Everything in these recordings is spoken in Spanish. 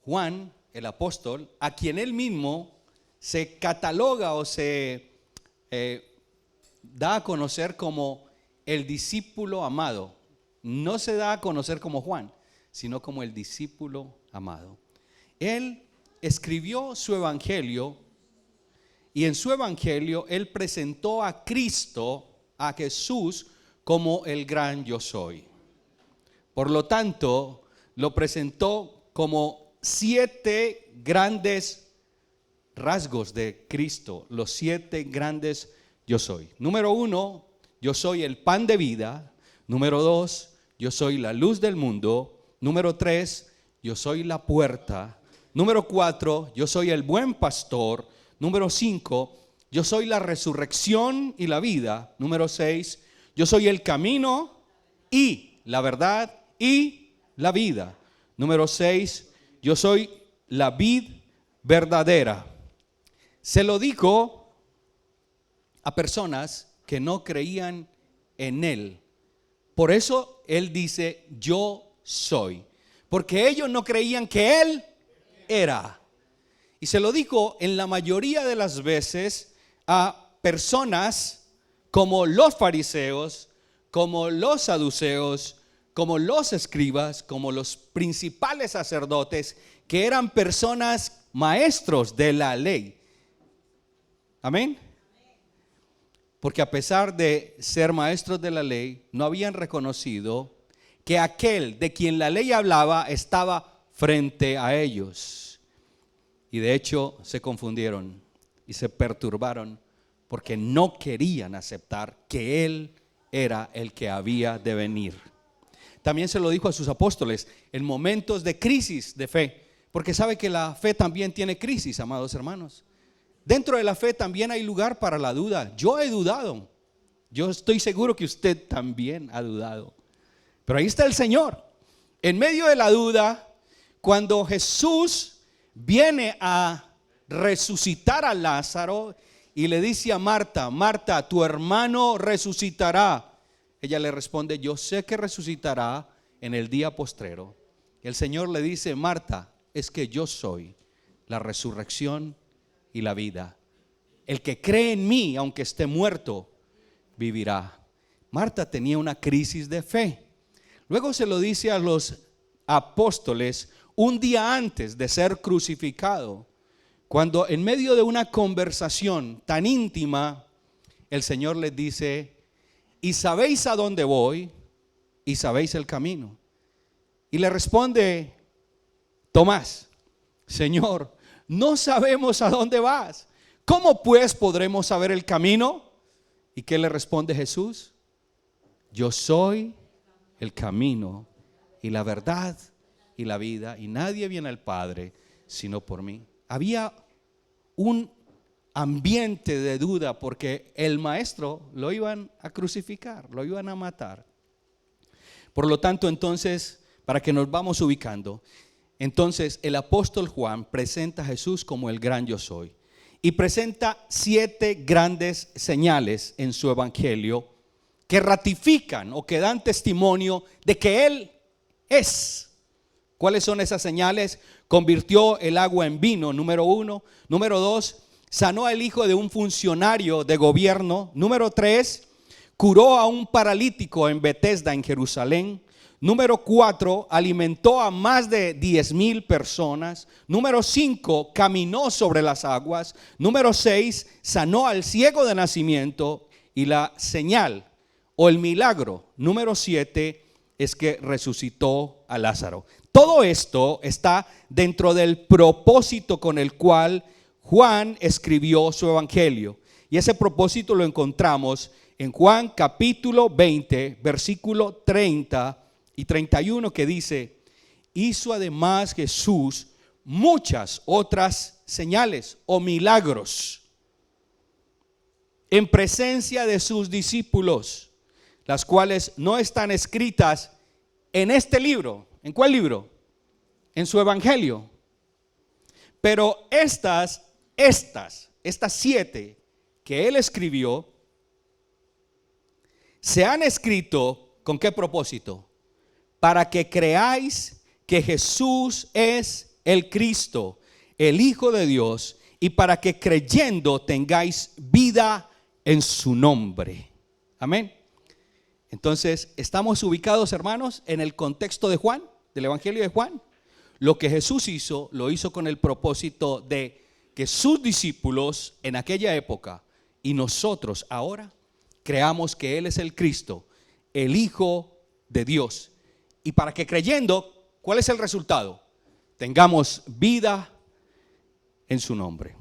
Juan, el apóstol, a quien él mismo se cataloga o se da a conocer como el discípulo amado. No se da a conocer como Juan, sino como el discípulo amado. Él escribió su evangelio y en su evangelio él presentó a Cristo, a Jesús, como el gran yo soy. Por lo tanto, lo presentó como 7 grandes rasgos de Cristo, los 7 grandes yo soy. Número 1, yo soy el pan de vida. Número 2, yo soy la luz del mundo. Número 3, yo soy la puerta. Número 4, yo soy el buen pastor. Número 5, yo soy la resurrección y la vida. Número 6, yo soy el camino y la verdad y la vida. Número 6, yo soy la vid verdadera. Se lo dijo a personas que no creían en él. Por eso él dice yo soy, porque ellos no creían que él era. Y se lo dijo en la mayoría de las veces a personas como los fariseos, como los saduceos, como los escribas, como los principales sacerdotes, que eran personas maestros de la ley. Amén. Porque a pesar de ser maestros de la ley, no habían reconocido que aquel de quien la ley hablaba estaba frente a ellos. Y de hecho se confundieron y se perturbaron porque no querían aceptar que él era el que había de venir. También se lo dijo a sus apóstoles en momentos de crisis de fe, porque sabe que la fe también tiene crisis, amados hermanos. Dentro de la fe también hay lugar para la duda. Yo he dudado. Yo estoy seguro que usted también ha dudado. Pero ahí está el Señor. En medio de la duda, cuando Jesús viene a resucitar a Lázaro y le dice a Marta: Marta, tu hermano resucitará. Ella le responde: yo sé que resucitará en el día postrero. Y el Señor le dice: Marta, es que yo soy la resurrección y la vida. El que cree en mí, aunque esté muerto, vivirá. Marta tenía una crisis de fe. Luego se lo dice a los apóstoles un día antes de ser crucificado, cuando en medio de una conversación tan íntima, el Señor les dice: ¿y sabéis a dónde voy? ¿Y sabéis el camino? Y le responde Tomás: Señor, no sabemos a dónde vas. ¿Cómo pues podremos saber el camino? ¿Y qué le responde Jesús? Yo soy el camino y la verdad y la vida, y nadie viene al Padre sino por mí. Había un ambiente de duda porque el maestro lo iban a crucificar, lo iban a matar. Por lo tanto, entonces, para que nos vamos ubicando, entonces el apóstol Juan presenta a Jesús como el gran yo soy y presenta 7 grandes señales en su evangelio que ratifican o que dan testimonio de que él es. ¿Cuáles son esas señales? Convirtió el agua en vino, número 1. Número 2, sanó al hijo de un funcionario de gobierno. Número 3, curó a un paralítico en Betesda, en Jerusalén. Número 4, alimentó a más de 10,000 personas. Número 5, caminó sobre las aguas. Número 6, sanó al ciego de nacimiento. Y la señal o el milagro número 7 es que resucitó a Lázaro. Todo esto está dentro del propósito con el cual Juan escribió su evangelio. Y ese propósito lo encontramos en Juan capítulo 20, versículo 30 y 31, que dice: hizo además Jesús muchas otras señales o milagros en presencia de sus discípulos, las cuales no están escritas en este libro. ¿En cuál libro? En su evangelio. Pero estas 7 que él escribió se han escrito ¿con qué propósito? Para que creáis que Jesús es el Cristo, el Hijo de Dios, y para que creyendo tengáis vida en su nombre. Amén. Entonces, estamos ubicados, hermanos, en el contexto de Juan, del Evangelio de Juan. Lo que Jesús hizo, lo hizo con el propósito de que sus discípulos en aquella época y nosotros ahora creamos que Él es el Cristo, el Hijo de Dios. Y para que creyendo, ¿cuál es el resultado? Tengamos vida en su nombre.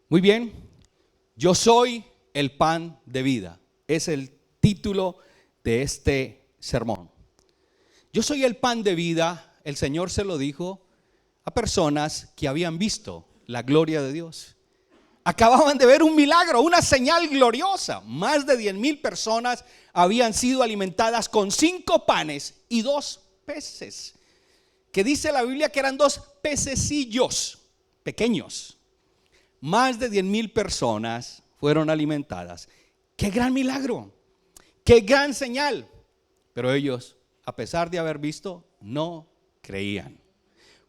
Muy bien, yo soy el pan de vida. Es el título de este sermón. Yo soy el pan de vida. El Señor se lo dijo a personas que habían visto la gloria de Dios. Acababan de ver un milagro, una señal gloriosa. Más de 10,000 personas habían sido alimentadas con 5 panes y 2 peces. Que dice la Biblia que eran 2 pececillos pequeños. Más de 10,000 personas fueron alimentadas. ¡Qué gran milagro! ¡Qué gran señal! Pero ellos, a pesar de haber visto, no creían.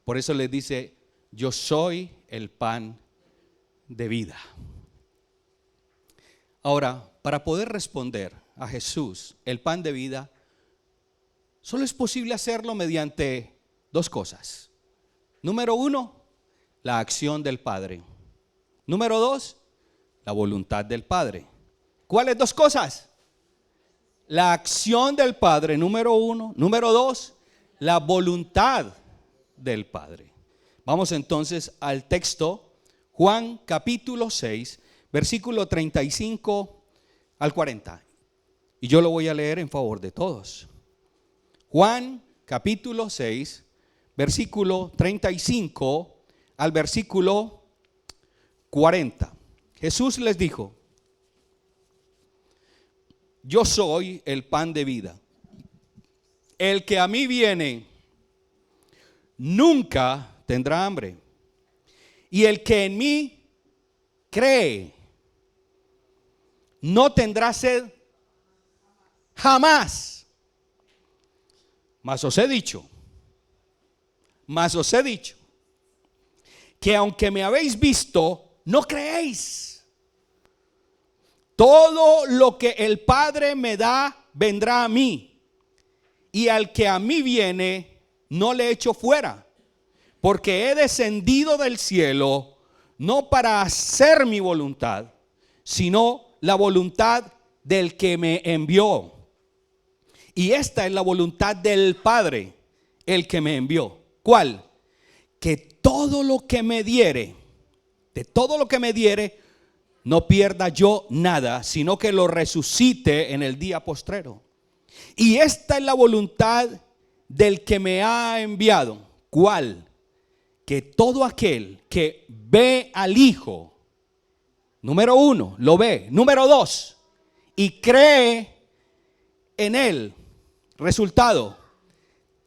Por eso les dice: yo soy el pan de vida. Ahora, para poder responder a Jesús, el pan de vida, solo es posible hacerlo mediante 2 cosas. Número 1, la acción del Padre. Número 2, la voluntad del Padre. ¿Cuáles 2 cosas? La acción del Padre, número 1. Número 2, la voluntad del Padre. Vamos entonces al texto, Juan capítulo 6, versículo 35 al 40. Y yo lo voy a leer en favor de todos. Juan capítulo 6, versículo 35 al versículo 40. Jesús les dijo: yo soy el pan de vida. El que a mí viene nunca tendrá hambre. Y el que en mí cree no tendrá sed jamás. Mas os he dicho que aunque me habéis visto, no creéis. Todo lo que el Padre me da vendrá a mí, y al que a mí viene no le echo fuera, porque he descendido del cielo no para hacer mi voluntad, sino la voluntad del que me envió. Y esta es la voluntad del Padre, el que me envió. ¿Cuál? Que todo lo que me diere, de todo lo que me diere, no pierda yo nada, sino que lo resucite en el día postrero. Y esta es la voluntad del que me ha enviado. ¿Cuál? Que todo aquel que ve al Hijo, número 1, lo ve. Número 2, y cree en Él, resultado,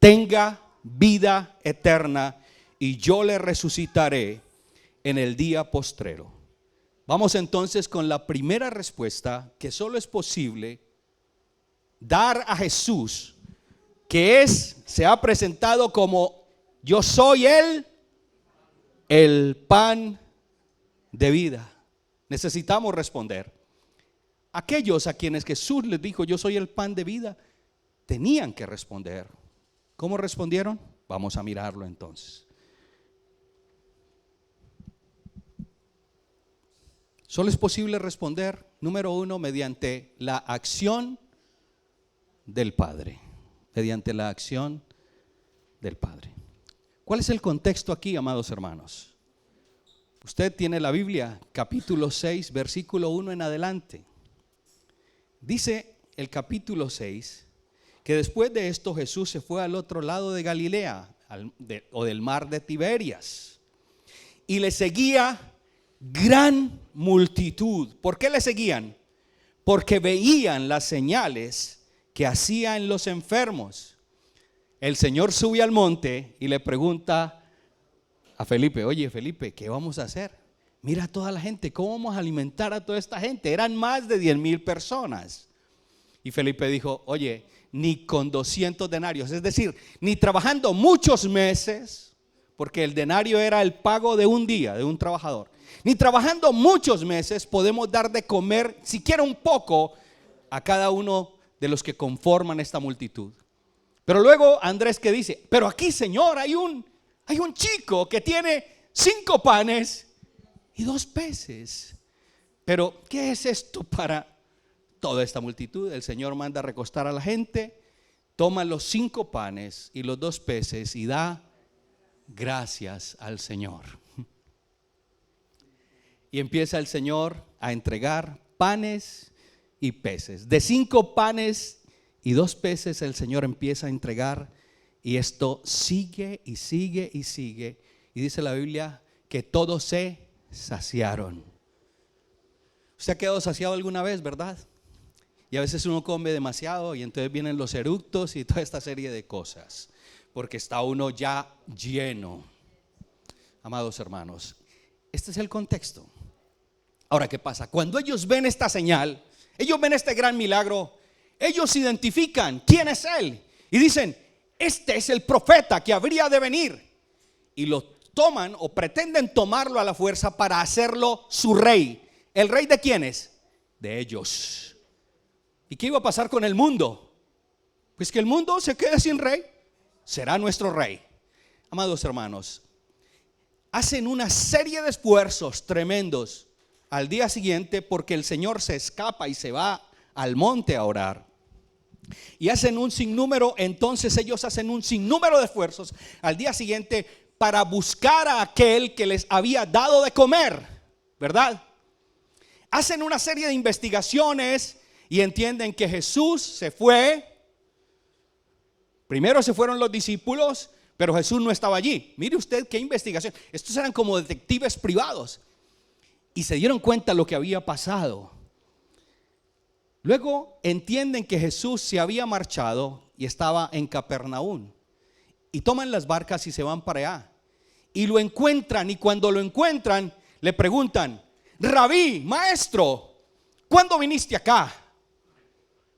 tenga vida eterna, y yo le resucitaré en el día postrero. Vamos entonces con la primera respuesta que solo es posible dar a Jesús, que se ha presentado como: yo soy el pan de vida. Necesitamos responder. Aquellos a quienes Jesús les dijo: yo soy el pan de vida, tenían que responder. ¿Cómo respondieron? Vamos a mirarlo entonces. Solo es posible responder, número 1, mediante la acción del Padre. Mediante la acción del Padre. ¿Cuál es el contexto aquí, amados hermanos? Usted tiene la Biblia, capítulo 6, versículo 1 en adelante. Dice el capítulo 6 que después de esto Jesús se fue al otro lado de Galilea, o del mar de Tiberias, y le seguía gran multitud. ¿Por qué le seguían? Porque veían las señales que hacía en los enfermos. El Señor sube al monte y le pregunta a Felipe: oye Felipe, ¿qué vamos a hacer? Mira a toda la gente, ¿cómo vamos a alimentar a toda esta gente? Eran más de 10,000 personas. Y Felipe dijo: oye, ni con 200 denarios, es decir, ni trabajando muchos meses, porque el denario era el pago de un día, de un trabajador. Ni trabajando muchos meses podemos dar de comer siquiera un poco a cada uno de los que conforman esta multitud. Pero luego Andrés que dice, pero aquí, Señor, hay un chico que tiene 5 panes y 2 peces. Pero ¿qué es esto para toda esta multitud? El Señor manda a recostar a la gente, toma los 5 panes y los 2 peces y da gracias al Señor. Y empieza el Señor a entregar panes y peces. De 5 panes y 2 peces el Señor empieza a entregar, y esto sigue y sigue y sigue. Y dice la Biblia que todos se saciaron. ¿Usted ha quedado saciado alguna vez, verdad? Y a veces uno come demasiado y entonces vienen los eructos y toda esta serie de cosas, porque está uno ya lleno. Amados hermanos, este es el contexto. Ahora, ¿qué pasa? Cuando ellos ven esta señal, ellos ven este gran milagro, ellos identifican quién es Él y dicen, este es el profeta que habría de venir. Y lo toman o pretenden tomarlo a la fuerza para hacerlo su rey. ¿El rey de quiénes? De ellos. ¿Y qué iba a pasar con el mundo? Pues que el mundo se quede sin rey, será nuestro rey. Amados hermanos, hacen una serie de esfuerzos tremendos al día siguiente, porque el Señor se escapa y se va al monte a orar. Y hacen un sinnúmero, entonces ellos hacen un sinnúmero de esfuerzos al día siguiente para buscar a aquel que les había dado de comer, ¿verdad? Hacen una serie de investigaciones y entienden que Jesús se fue. Primero se fueron los discípulos, pero Jesús no estaba allí. Mire usted qué investigación. Estos eran como detectives privados y se dieron cuenta de lo que había pasado. Luego entienden que Jesús se había marchado y estaba en Capernaum, y toman las barcas y se van para allá y lo encuentran, y cuando lo encuentran le preguntan, Rabí, maestro, ¿cuándo viniste acá?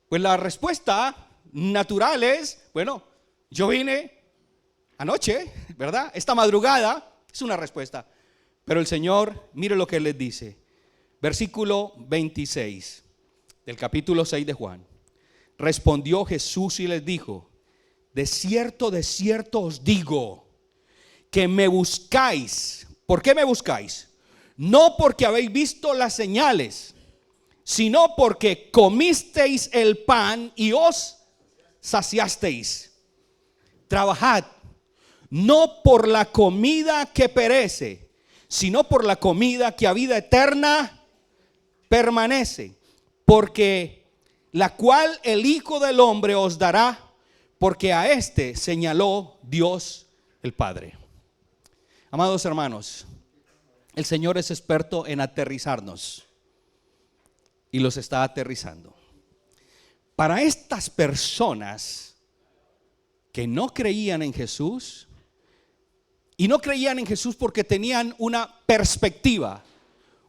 Pues la respuesta natural es, bueno, yo vine anoche, ¿verdad? Esta madrugada. Es una respuesta. Pero el Señor, mire lo que les dice. Versículo 26 del capítulo 6 de Juan. Respondió Jesús y les dijo, de cierto os digo, que me buscáis. ¿Por qué me buscáis? No porque habéis visto las señales, sino porque comisteis el pan y os saciasteis. Trabajad, no por la comida que perece, sino por la comida que a vida eterna permanece, porque la cual el Hijo del Hombre os dará, porque a este señaló Dios el Padre. Amados hermanos, el Señor es experto en aterrizarnos y los está aterrizando. Para estas personas que no creían en Jesús, y no creían en Jesús porque tenían una perspectiva,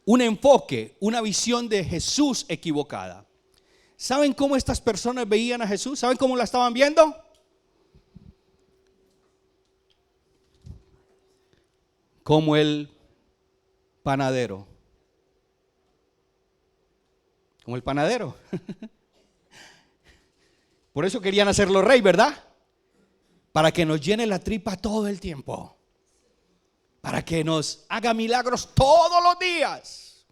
un enfoque, una visión de Jesús equivocada. ¿Saben cómo estas personas veían a Jesús? ¿Saben cómo la estaban viendo? Como el panadero. Como el panadero. Por eso querían hacerlo rey, ¿verdad? Para que nos llene la tripa todo el tiempo. Para que nos haga milagros todos los días.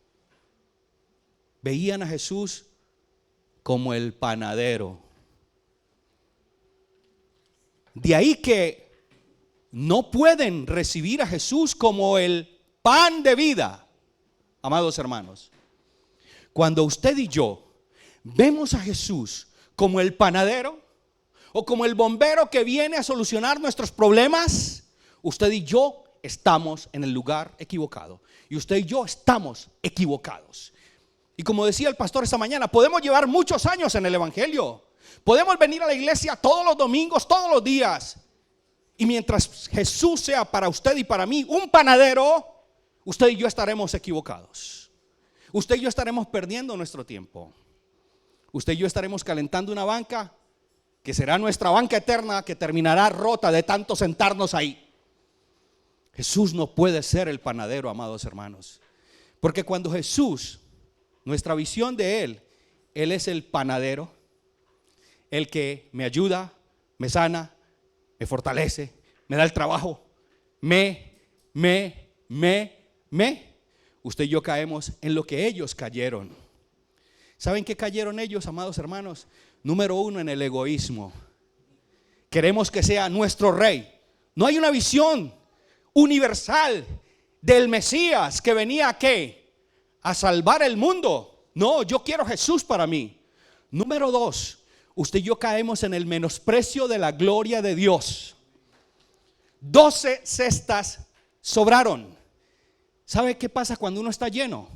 Veían a Jesús como el panadero. De ahí que no pueden recibir a Jesús como el pan de vida. Amados hermanos, cuando usted y yo vemos a Jesús como el panadero o como el bombero que viene a solucionar nuestros problemas, usted y yo estamos en el lugar equivocado. Y usted y yo estamos equivocados. Y como decía el pastor esta mañana, podemos llevar muchos años en el evangelio. Podemos venir a la iglesia todos los domingos, todos los días. Y mientras Jesús sea para usted y para mí un panadero, usted y yo estaremos equivocados. Usted y yo estaremos perdiendo nuestro tiempo. Usted y yo estaremos calentando una banca que será nuestra banca eterna, que terminará rota de tanto sentarnos ahí. Jesús no puede ser el panadero, amados hermanos. Porque cuando Jesús, nuestra visión de Él es el panadero, el que me ayuda, me sana, me fortalece, me da el trabajo, usted y yo caemos en lo que ellos cayeron. ¿Saben qué cayeron ellos, amados hermanos? Número uno, en el egoísmo. Queremos que sea nuestro rey. No hay una visión universal del Mesías que venía ¿a qué? A salvar el mundo. No, yo quiero Jesús para mí. Número dos, usted y yo caemos en el menosprecio de la gloria de Dios. 12 cestas sobraron. ¿Sabe qué pasa cuando uno está lleno?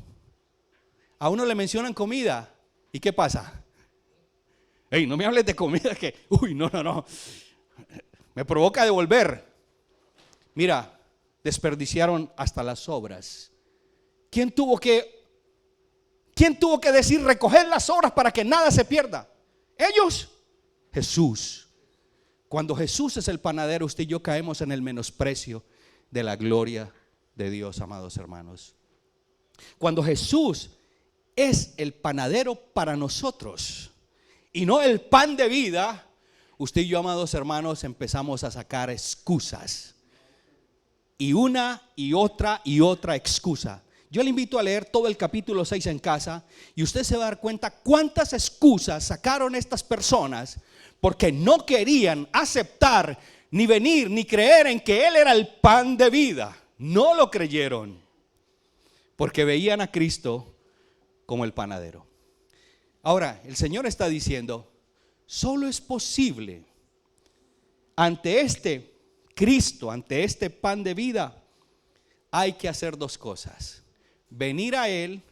A uno le mencionan comida. ¿Y qué pasa? Hey, no me hables de comida que, no. Me provoca devolver. Mira, desperdiciaron hasta las sobras. ¿Quién tuvo que decir recoger las sobras para que nada se pierda? Ellos. Jesús. Cuando Jesús es el panadero, usted y yo caemos en el menosprecio de la gloria de Dios, amados hermanos. Cuando Jesús es el panadero para nosotros y no el pan de vida, usted y yo, amados hermanos, empezamos a sacar excusas. Y una y otra excusa. Yo le invito a leer todo el capítulo 6 en casa y usted se va a dar cuenta cuántas excusas sacaron estas personas porque no querían aceptar ni venir ni creer en que Él era el pan de vida. No lo creyeron porque veían a Cristo como el panadero. Ahora, el Señor está diciendo, solo es posible ante este Cristo, ante este pan de vida, hay que hacer dos cosas: venir a Él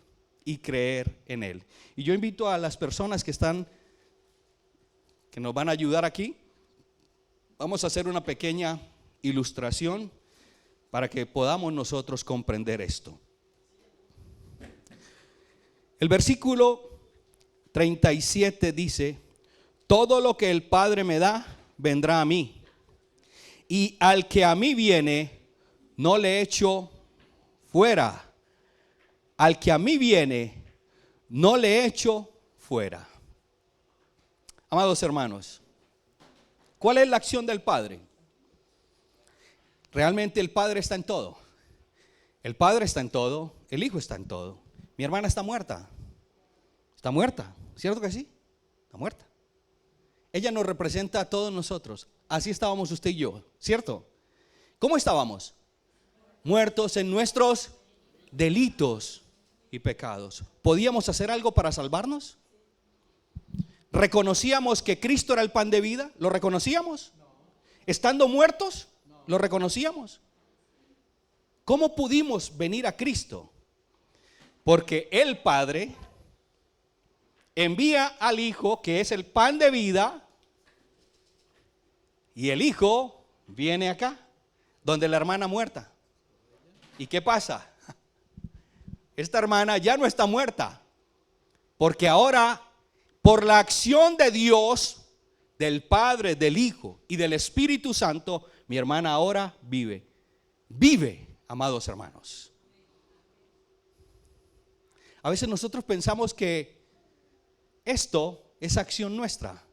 y creer en Él. Y yo invito a las personas que nos van a ayudar aquí. Vamos a hacer una pequeña ilustración para que podamos nosotros comprender esto. El versículo 37 dice: todo lo que el Padre me da, vendrá a mí. Y al que a mí viene, no le echo fuera. Al que a mí viene, no le echo fuera. Amados hermanos, ¿cuál es la acción del Padre? Realmente el Padre está en todo. El Padre está en todo, el Hijo está en todo. Mi hermana está muerta. Está muerta, ¿cierto que sí? Está muerta. Ella nos representa a todos nosotros. Así estábamos usted y yo, ¿cierto? ¿Cómo estábamos? Muertos en nuestros delitos y pecados. ¿Podíamos hacer algo para salvarnos? ¿Reconocíamos que Cristo era el pan de vida? ¿Lo reconocíamos? Estando muertos, ¿lo reconocíamos? ¿Cómo pudimos venir a Cristo? Porque el Padre envía al Hijo, que es el pan de vida, y el Hijo viene acá, donde la hermana muerta. ¿Y qué pasa? Esta hermana ya no está muerta, porque ahora, por la acción de Dios, del Padre, del Hijo y del Espíritu Santo, mi hermana ahora vive. Vive, amados hermanos. A veces nosotros pensamos que esto es acción nuestra.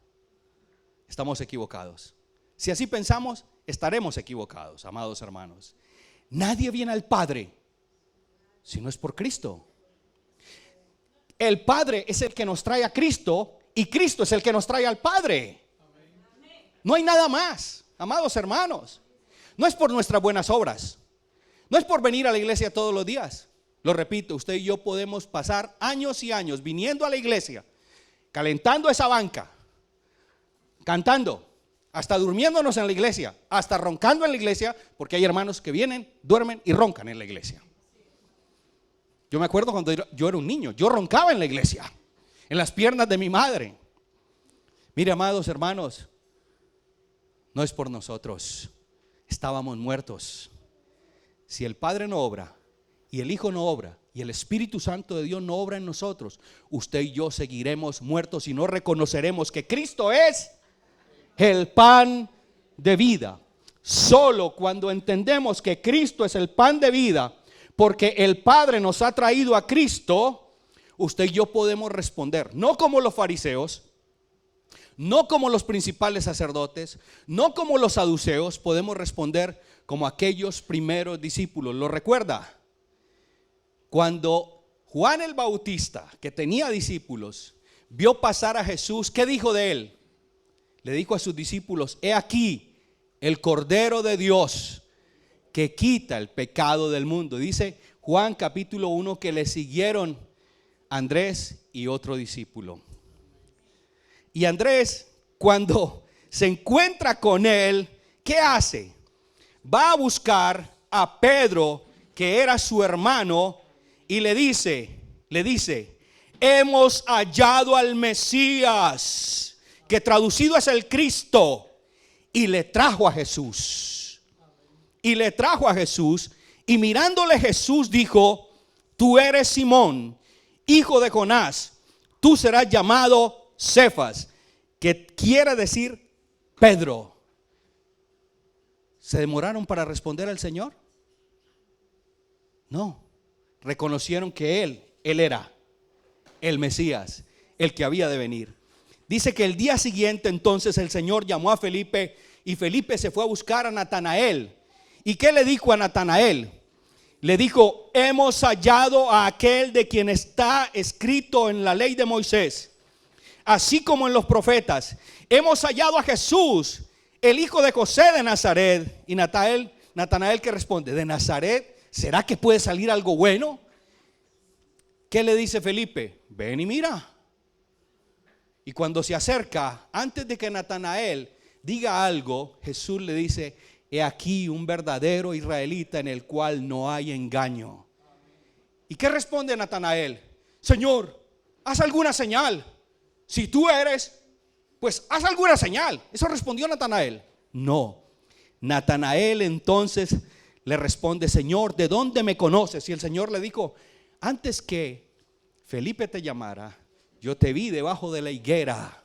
Estamos equivocados. Si así pensamos, estaremos equivocados, amados hermanos. Nadie viene al Padre si no es por Cristo. El Padre es el que nos trae a Cristo y Cristo es el que nos trae al Padre. No hay nada más, amados hermanos. No es por nuestras buenas obras. No es por venir a la iglesia todos los días. Lo repito, usted y yo podemos pasar años y años viniendo a la iglesia, calentando esa banca, cantando, hasta durmiéndonos en la iglesia, hasta roncando en la iglesia, porque hay hermanos que vienen, duermen y roncan en la iglesia. Yo me acuerdo cuando yo era un niño, yo roncaba en la iglesia, en las piernas de mi madre. Mire, amados hermanos, no es por nosotros, estábamos muertos. Si el Padre no obra, y el Hijo no obra, y el Espíritu Santo de Dios no obra en nosotros, usted y yo seguiremos muertos y no reconoceremos que Cristo es el pan de vida. Solo cuando entendemos que Cristo es el pan de vida, porque el Padre nos ha traído a Cristo, usted y yo podemos responder, no como los fariseos, no como los principales sacerdotes, no como los saduceos, podemos responder como aquellos primeros discípulos. ¿Lo recuerda? Cuando Juan el Bautista, que tenía discípulos, vio pasar a Jesús, ¿qué dijo de él? Le dijo a sus discípulos: he aquí el Cordero de Dios que quita el pecado del mundo. Dice Juan capítulo 1 que le siguieron Andrés y otro discípulo. Y Andrés, cuando se encuentra con él, ¿qué hace? Va a buscar a Pedro, que era su hermano, y le dice, hemos hallado al Mesías, que traducido es el Cristo, y le trajo a Jesús. Y le trajo a Jesús, y mirándole Jesús dijo: tú eres Simón, hijo de Jonás, tú serás llamado Cefas, que quiere decir Pedro. ¿Se demoraron para responder al Señor? No, reconocieron que Él era el Mesías, el que había de venir. Dice que el día siguiente entonces el Señor llamó a Felipe, y Felipe se fue a buscar a Natanael. ¿Y qué le dijo a Natanael? Le dijo: hemos hallado a aquel de quien está escrito en la ley de Moisés, así como en los profetas. Hemos hallado a Jesús, el hijo de José de Nazaret. Y Natanael que responde: ¿de Nazaret será que puede salir algo bueno? ¿Qué le dice Felipe? Ven y mira. Y cuando se acerca, antes de que Natanael diga algo, Jesús le dice: he aquí un verdadero israelita en el cual no hay engaño. ¿Y qué responde Natanael? Señor, haz alguna señal. Si tú eres, pues haz alguna señal. Eso respondió Natanael. No. Natanael entonces le responde: Señor, ¿de dónde me conoces? Y el Señor le dijo: antes que Felipe te llamara, yo te vi debajo de la higuera.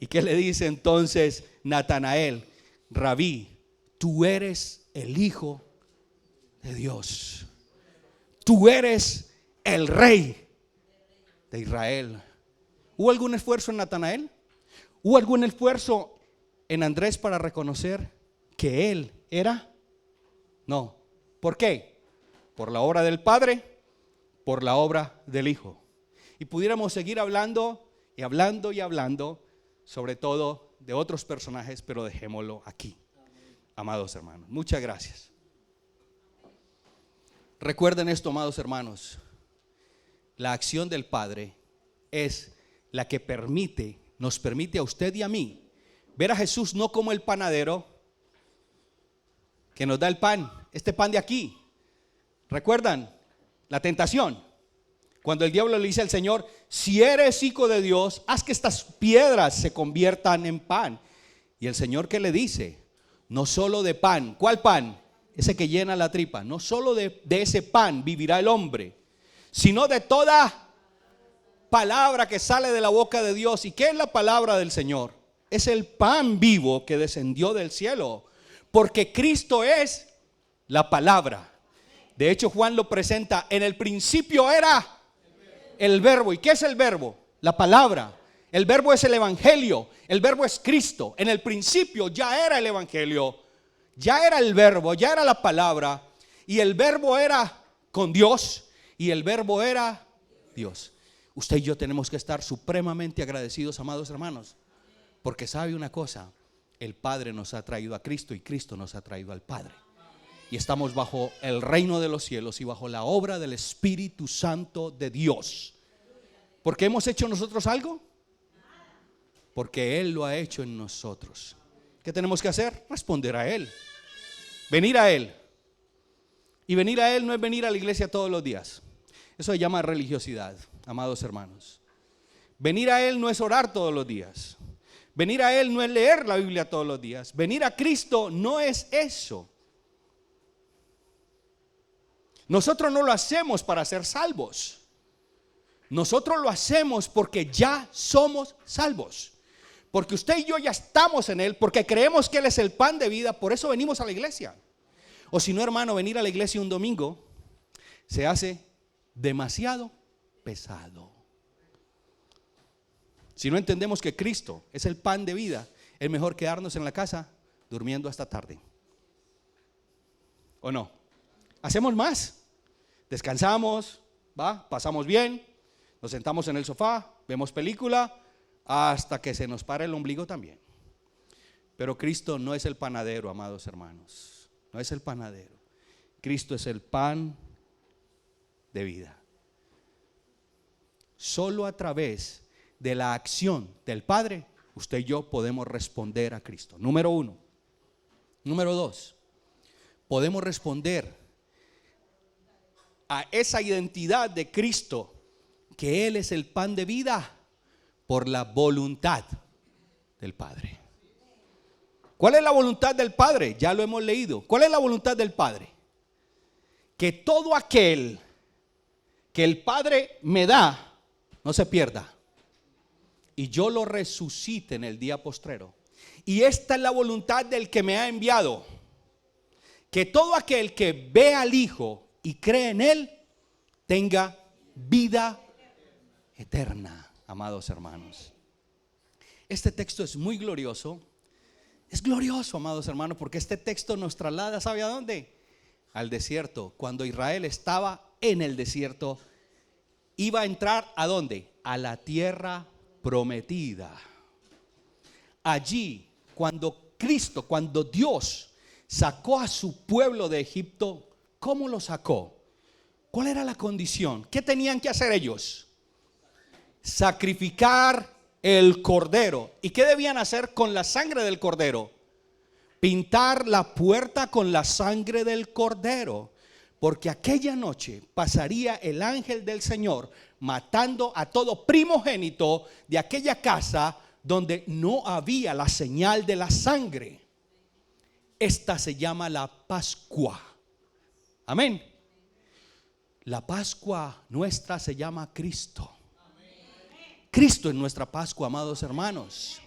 ¿Y qué le dice entonces Natanael? Rabí, tú eres el Hijo de Dios. Tú eres el Rey de Israel. ¿Hubo algún esfuerzo en Natanael? ¿Hubo algún esfuerzo en Andrés para reconocer que él era? No. ¿Por qué? Por la obra del Padre, por la obra del Hijo. Y pudiéramos seguir hablando y hablando y hablando, sobre todo de otros personajes, pero dejémoslo aquí, amados hermanos. Muchas gracias. Recuerden esto, amados hermanos: la acción del Padre es la que nos permite a usted y a mí ver a Jesús no como el panadero que nos da el pan, este pan de aquí. ¿Recuerdan la tentación? Cuando el diablo le dice al Señor: si eres hijo de Dios, haz que estas piedras se conviertan en pan. Y el Señor, ¿qué le dice? No solo de pan. ¿Cuál pan? Ese que llena la tripa. No solo de ese pan vivirá el hombre, sino de toda palabra que sale de la boca de Dios. ¿Y qué es la palabra del Señor? Es el pan vivo que descendió del cielo, porque Cristo es la palabra. De hecho, Juan lo presenta: en el principio era el verbo. ¿Y qué es el verbo? La palabra. El verbo es el evangelio. El verbo es Cristo. En el principio ya era el evangelio, ya era el verbo, ya era la palabra. Y el verbo era con Dios, y el verbo era Dios. Usted y yo tenemos que estar supremamente agradecidos, amados hermanos, porque sabe una cosa: el Padre nos ha traído a Cristo y Cristo nos ha traído al Padre. Y estamos bajo el reino de los cielos y bajo la obra del Espíritu Santo de Dios. ¿Por qué hemos hecho nosotros algo? Porque Él lo ha hecho en nosotros. ¿Qué tenemos que hacer? Responder a Él, venir a Él. Y venir a Él no es venir a la iglesia todos los días. Eso se llama religiosidad, amados hermanos. Venir a Él no es orar todos los días. Venir a Él no es leer la Biblia todos los días. Venir a Cristo no es eso. Nosotros no lo hacemos para ser salvos. Nosotros lo hacemos porque ya somos salvos. porque usted y yo ya estamos en Él, porque creemos que Él es el pan de vida, por eso venimos a la iglesia. O si no, hermano, venir a la iglesia un domingo se hace demasiado pesado. Si no entendemos que Cristo es el pan de vida, es mejor quedarnos en la casa durmiendo hasta tarde. ¿O no? Hacemos más. Descansamos, pasamos bien, nos sentamos en el sofá, vemos película, hasta que se nos para el ombligo también. Pero Cristo no es el panadero, amados hermanos. No es el panadero. Cristo es el pan de vida. Solo a través de la acción del Padre, usted y yo podemos responder a Cristo. Número 1. Número 2. Podemos responder a esa identidad de Cristo, que Él es el pan de vida, por la voluntad del Padre. ¿Cuál es la voluntad del Padre? Ya lo hemos leído. ¿Cuál es la voluntad del Padre? Que todo aquel que el Padre me da no se pierda, y yo lo resucite en el día postrero. Y esta es la voluntad del que me ha enviado, que todo aquel que ve al Hijo y cree en Él tenga vida eterna. Amados hermanos, este texto es muy glorioso. Es glorioso, amados hermanos, porque este texto nos traslada, ¿sabe a dónde? Al desierto. Cuando Israel estaba en el desierto, iba a entrar ¿a dónde? A la tierra prometida. Allí, cuando Dios sacó a su pueblo de Egipto, ¿cómo lo sacó? ¿Cuál era la condición? ¿Qué tenían que hacer ellos? Sacrificar el cordero. ¿Y qué debían hacer con la sangre del cordero? Pintar la puerta con la sangre del cordero, porque aquella noche pasaría el ángel del Señor matando a todo primogénito de aquella casa donde no había la señal de la sangre. Esta se llama la Pascua. Amén. La Pascua nuestra se llama Cristo. Cristo es nuestra Pascua, amados hermanos.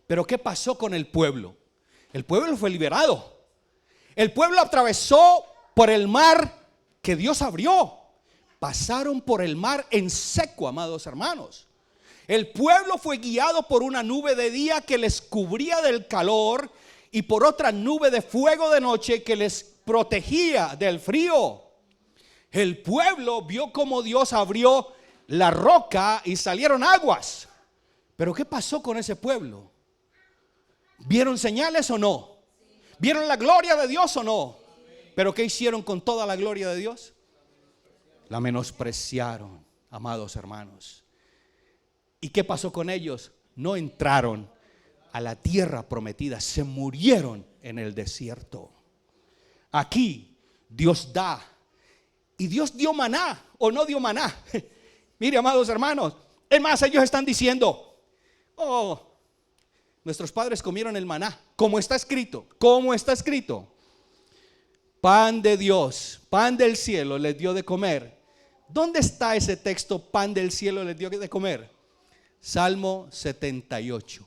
Pero ¿qué pasó con el pueblo? El pueblo fue liberado. El pueblo atravesó por el mar que Dios abrió. Pasaron por el mar en seco, amados hermanos. El pueblo fue guiado por una nube de día que les cubría del calor, y por otra nube de fuego de noche que les protegía del frío. El pueblo vio cómo Dios abrió la roca y salieron aguas. Pero ¿qué pasó con ese pueblo? ¿Vieron señales o no? ¿Vieron la gloria de Dios o no? ¿Pero qué hicieron con toda la gloria de Dios? La menospreciaron, amados hermanos. ¿Y qué pasó con ellos? No entraron a la tierra prometida, se murieron en el desierto. Aquí Dios da, y Dios dio maná o no dio maná. Mire, amados hermanos, es más, ellos están diciendo: oh, nuestros padres comieron el maná, como está escrito, pan de Dios, pan del cielo les dio de comer. ¿Dónde está ese texto, pan del cielo les dio de comer? Salmo 78.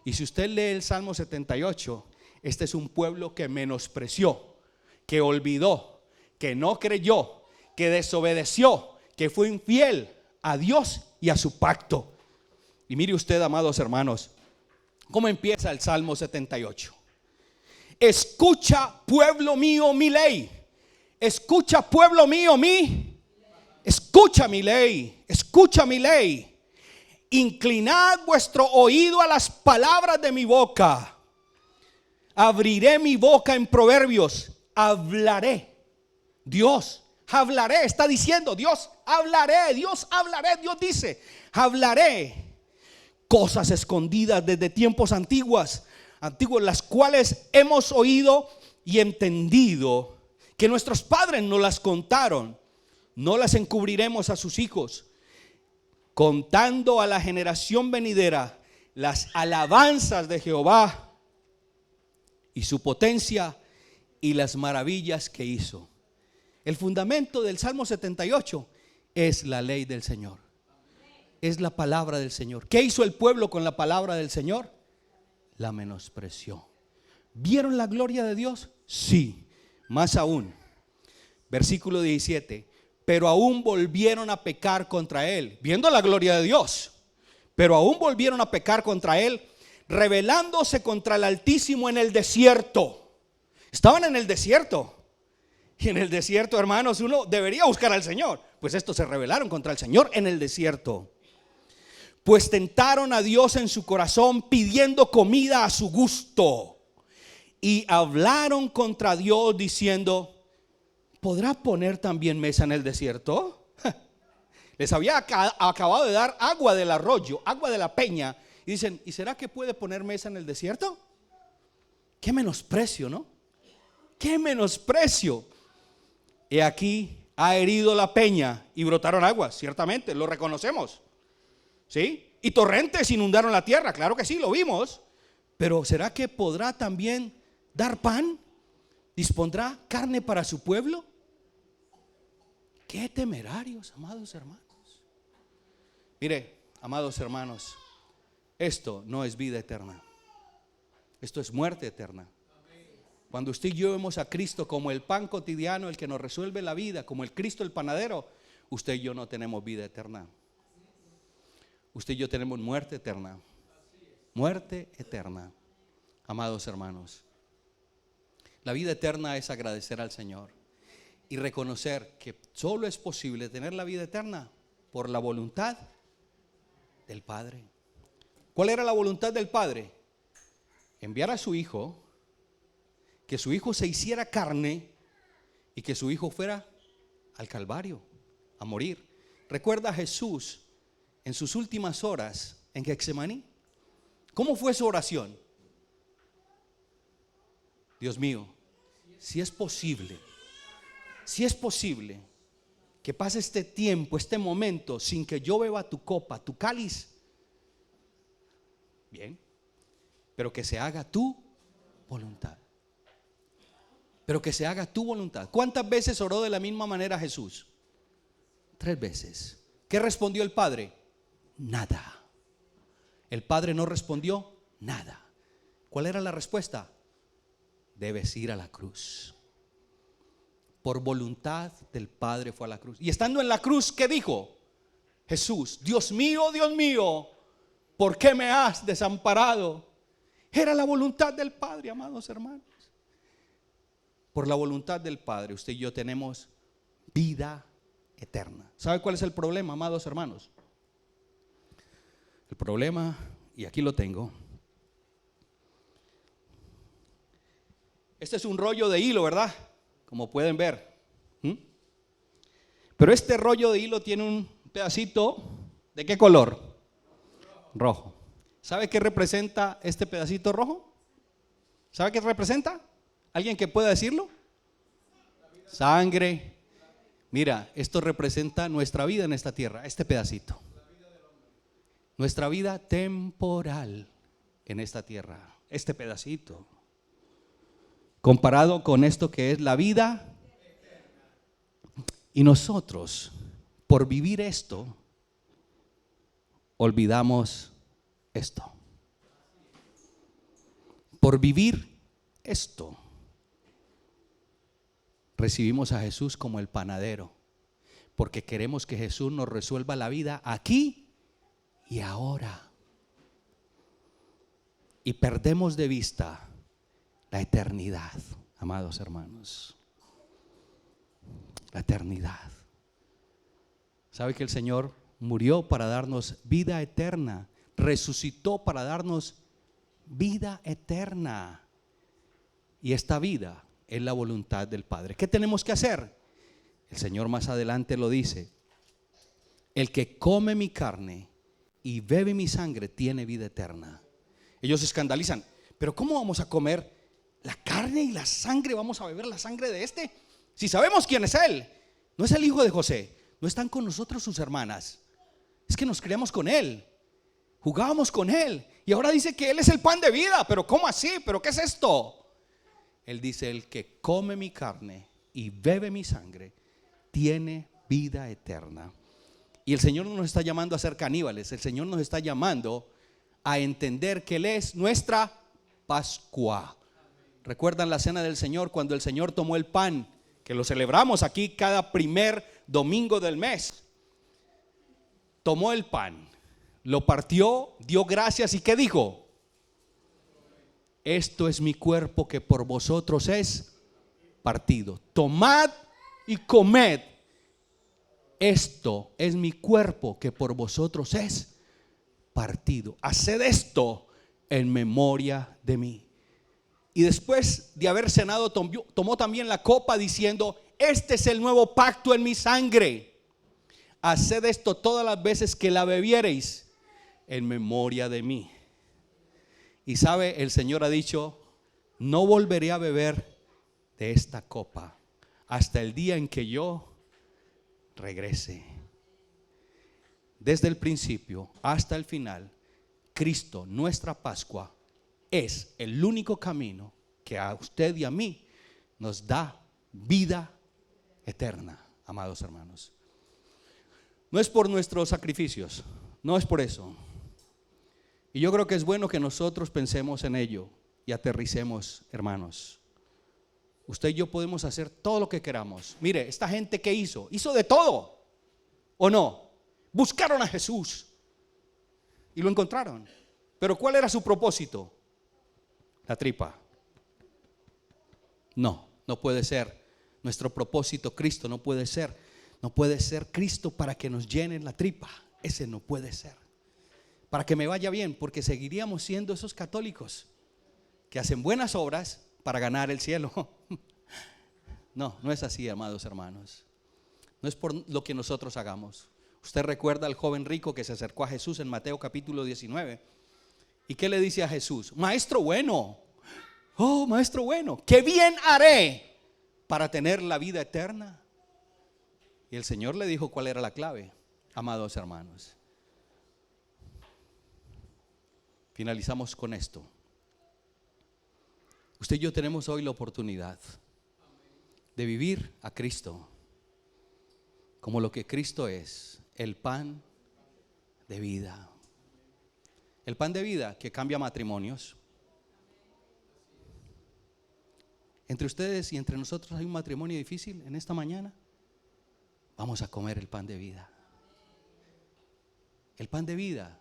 Y si usted lee el Salmo 78, este es un pueblo que menospreció, que olvidó, que no creyó, que desobedeció, que fue infiel a Dios y a su pacto. Y mire usted, amados hermanos, cómo empieza el Salmo 78. Escucha, pueblo mío, mi ley. Escucha, pueblo mío, escucha mi ley. Escucha mi ley. Inclinad vuestro oído a las palabras de mi boca. Abriré mi boca en proverbios. Hablaré. Dios, hablaré. Está diciendo Dios, hablaré. Dios dice, hablaré cosas escondidas desde tiempos antiguos, las cuales hemos oído y entendido, que nuestros padres nos las contaron. No las encubriremos a sus hijos, contando a la generación venidera las alabanzas de Jehová y su potencia y las maravillas que hizo. El fundamento del Salmo 78 es la ley del Señor. es la palabra del Señor. ¿Qué hizo el pueblo con la palabra del Señor? La menospreció. ¿Vieron la gloria de Dios? Sí, más aún. Versículo 17. Pero aún volvieron a pecar contra él, viendo la gloria de Dios. Pero aún volvieron a pecar contra él, rebelándose contra el Altísimo en el desierto. Estaban en el desierto. Y en el desierto, hermanos, uno debería buscar al Señor. Pues estos se rebelaron contra el Señor en el desierto. Pues tentaron a Dios en su corazón, pidiendo comida a su gusto. Y hablaron contra Dios diciendo: ¿podrá poner también mesa en el desierto? Les había acabado de dar agua del arroyo, agua de la peña. Y dicen: ¿y será que puede poner mesa en el desierto? Qué menosprecio, ¿no? Qué menosprecio. He aquí ha herido la peña y brotaron aguas, ciertamente, lo reconocemos. ¿Sí? Y torrentes inundaron la tierra, claro que sí, lo vimos. Pero ¿será que podrá también dar pan? ¿Dispondrá carne para su pueblo? Qué temerarios, amados hermanos. Mire, amados hermanos, esto no es vida eterna. Esto es muerte eterna. Cuando usted y yo vemos a Cristo como el pan cotidiano, el que nos resuelve la vida, como el Cristo el panadero, usted y yo no tenemos vida eterna. Usted y yo tenemos muerte eterna. Muerte eterna. Amados hermanos, la vida eterna es agradecer al Señor y reconocer que solo es posible tener la vida eterna por la voluntad del Padre. ¿Cuál era la voluntad del Padre? Enviar a su Hijo, que su Hijo se hiciera carne y que su Hijo fuera al Calvario a morir. ¿Recuerda a Jesús en sus últimas horas en Getsemaní? ¿Cómo fue su oración? Dios mío, si es posible que pase este tiempo, este momento, sin que yo beba tu copa, tu cáliz, bien, pero que se haga tu voluntad. Pero que se haga tu voluntad. ¿Cuántas veces oró de la misma manera Jesús? 3 veces. ¿Qué respondió el Padre? Nada. El Padre no respondió nada. ¿Cuál era la respuesta? Debes ir a la cruz. Por voluntad del Padre fue a la cruz. Y estando en la cruz, ¿qué dijo Jesús? Dios mío, ¿por qué me has desamparado? Era la voluntad del Padre, amados hermanos. Por la voluntad del Padre, usted y yo tenemos vida eterna. ¿Sabe cuál es el problema, amados hermanos? El problema, y aquí lo tengo. Este es un rollo de hilo, ¿verdad? Como pueden ver. Pero este rollo de hilo tiene un pedacito, ¿de qué color? Rojo. ¿Sabe qué representa este pedacito rojo? ¿Sabe qué representa? ¿Alguien que pueda decirlo? Sangre. Mira, esto representa nuestra vida en esta tierra, este pedacito. Nuestra vida temporal en esta tierra, este pedacito. Comparado con esto que es la vida. Y nosotros, por vivir esto, olvidamos esto. Por vivir esto, recibimos a Jesús como el panadero, porque queremos que Jesús nos resuelva la vida aquí y ahora. Y perdemos de vista la eternidad, amados hermanos. La eternidad. ¿Sabe que el Señor murió para darnos vida eterna? Resucitó para darnos vida eterna. Y esta vida es la voluntad del Padre. ¿Qué tenemos que hacer? El Señor más adelante lo dice: el que come mi carne y bebe mi sangre tiene vida eterna. Ellos se escandalizan: pero ¿cómo vamos a comer la carne y la sangre? ¿Vamos a beber la sangre de este? Si sabemos quién es Él, no es el hijo de José, no están con nosotros sus hermanas, es que nos criamos con Él, jugábamos con Él, y ahora dice que Él es el pan de vida. Pero ¿cómo así? ¿Pero qué es esto? Él dice: el que come mi carne y bebe mi sangre tiene vida eterna, Y el Señor no nos está llamando a ser caníbales, el Señor nos está llamando a entender que Él es nuestra Pascua. ¿Recuerdan la cena del Señor cuando el Señor tomó el pan, que lo celebramos aquí cada primer domingo del mes? Tomó el pan, lo partió, dio gracias y ¿qué dijo? Esto es mi cuerpo que por vosotros es partido. Tomad y comed. Esto es mi cuerpo que por vosotros es partido. Haced esto en memoria de mí. Y después de haber cenado, tomó también la copa diciendo: este es el nuevo pacto en mi sangre. Haced esto todas las veces que la bebiereis en memoria de mí. Y sabe, el Señor ha dicho: no volveré a beber de esta copa hasta el día en que yo regrese. Desde el principio hasta el final, Cristo, nuestra Pascua, es el único camino que a usted y a mí nos da vida eterna, amados hermanos. No es por nuestros sacrificios, no es por eso. Y yo creo que es bueno que nosotros pensemos en ello y aterricemos, hermanos. Usted y yo podemos hacer todo lo que queramos. Mire, esta gente que hizo de todo, ¿o no? Buscaron a Jesús y lo encontraron. Pero ¿cuál era su propósito? La tripa. No puede ser. Nuestro propósito, Cristo, no puede ser Cristo para que nos llenen la tripa. Ese no puede ser. Para que me vaya bien, porque seguiríamos siendo esos católicos que hacen buenas obras para ganar el cielo. No es así, amados hermanos. No es por lo que nosotros hagamos. Usted recuerda al joven rico que se acercó a Jesús en Mateo capítulo 19. ¿Y qué le dice a Jesús? Maestro bueno, oh maestro bueno, ¿qué bien haré para tener la vida eterna? Y el Señor le dijo cuál era la clave, amados hermanos. Finalizamos con esto. Usted y yo tenemos hoy la oportunidad de vivir a Cristo como lo que Cristo es, el pan de vida. El pan de vida que cambia matrimonios. Entre ustedes y entre nosotros hay un matrimonio difícil en esta mañana. Vamos a comer el pan de vida. El pan de vida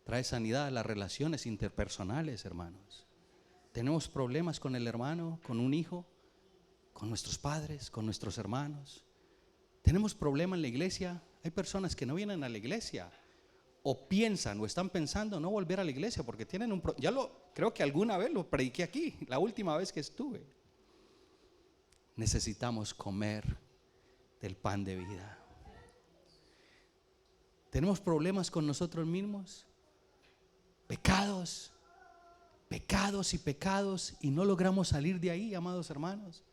trae sanidad a las relaciones interpersonales, hermanos. Tenemos problemas con el hermano, con un hijo, con nuestros padres, con nuestros hermanos. Tenemos problemas en la iglesia. Hay personas que no vienen a la iglesia o piensan o están pensando no volver a la iglesia porque tienen creo que alguna vez lo prediqué aquí, la última vez que estuve. Necesitamos comer del pan de vida. Tenemos problemas con nosotros mismos, pecados y no logramos salir de ahí, amados hermanos.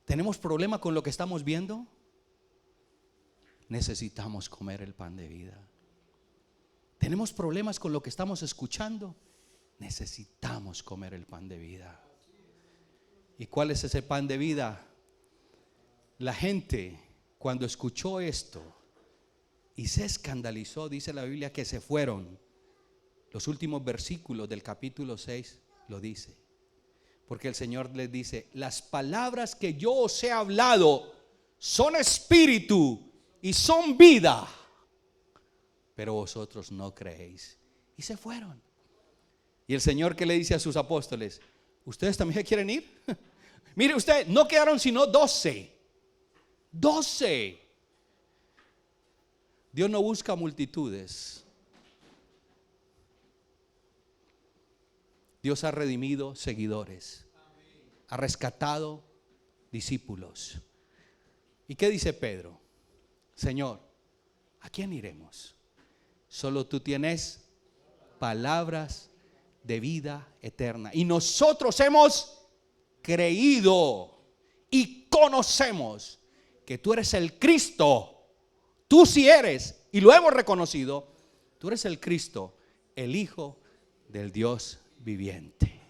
Tenemos problema con lo que estamos viendo. Necesitamos comer el pan de vida. Tenemos problemas con lo que estamos escuchando. Necesitamos comer el pan de vida. ¿Y cuál es ese pan de vida? La gente, cuando escuchó esto y se escandalizó, dice la Biblia que se fueron. Los últimos versículos del capítulo 6 lo dice. Porque el Señor les dice: las palabras que yo os he hablado son espíritu y son vida, pero vosotros no creéis. Y se fueron. Y el Señor, ¿qué le dice a sus apóstoles? ¿Ustedes también quieren ir? Mire usted, no quedaron sino 12. Dios no busca multitudes. Dios ha redimido seguidores, ha rescatado discípulos. ¿Y qué dice Pedro? Señor, ¿a quién iremos? Solo tú tienes palabras de vida eterna. Y nosotros hemos creído y conocemos que tú eres el Cristo. Tú sí eres, y lo hemos reconocido. Tú eres el Cristo, el Hijo del Dios viviente.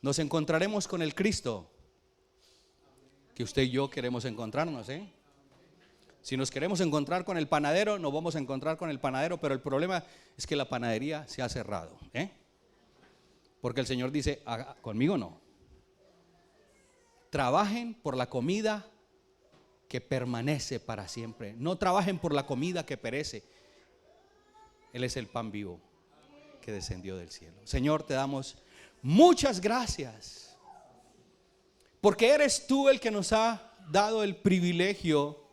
Nos encontraremos con el Cristo que usted y yo queremos encontrarnos, ¿eh? Si nos queremos encontrar con el panadero, nos vamos a encontrar con el panadero, pero el problema es que la panadería se ha cerrado, ¿eh? Porque el Señor dice, conmigo no. Trabajen por la comida que permanece para siempre. No trabajen por la comida que perece. Él es el pan vivo que descendió del cielo. Señor, te damos muchas gracias, porque eres tú el que nos ha dado el privilegio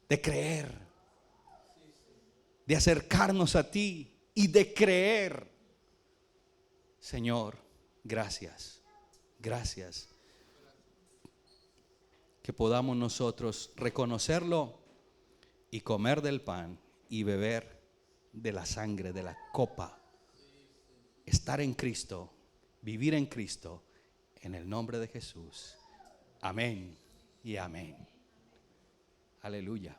de creer, de acercarnos a ti y de creer. Señor, gracias, gracias. Que podamos nosotros reconocerlo y comer del pan y beber de la sangre, de la copa. Estar en Cristo, vivir en Cristo, en el nombre de Jesús. Amén y amén. Aleluya.